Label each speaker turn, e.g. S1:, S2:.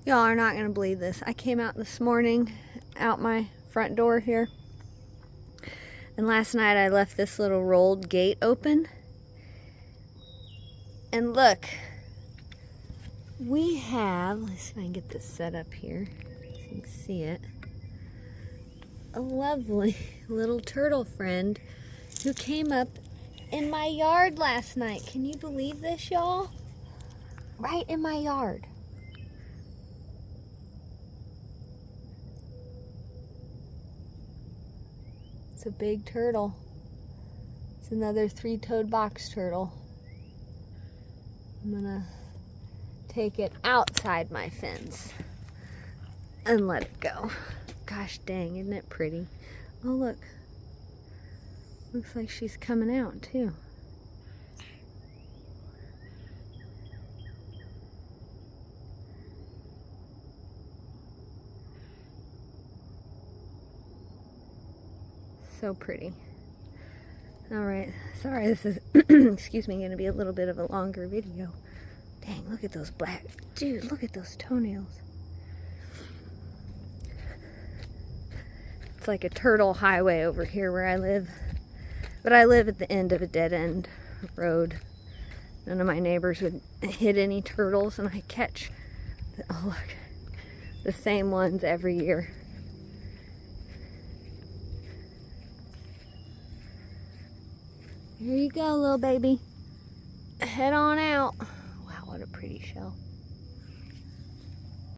S1: Y'all are not gonna believe this. I came out this morning, out my front door here, and last night I left this little rolled gate open. And look, we have, let's see if I can get this set up here so you can see it. A lovely little turtle friend who came up in my yard last night. Can you believe this, y'all? Right in my yard. It's a big turtle. It's another three-toed box turtle. I'm gonna take it outside my fence and let it go. Gosh dang, isn't it pretty? Oh look, looks like she's coming out too. So pretty. All right, sorry this is, excuse me, gonna be a little bit of a longer video. Dang, look at those black, dude, look at those toenails. It's like a turtle highway over here where I live. But I live at the end of a dead-end road. None of my neighbors would hit any turtles, and I catch, oh look, the same ones every year. Here you go, little baby. Head on out. Wow, what a pretty shell.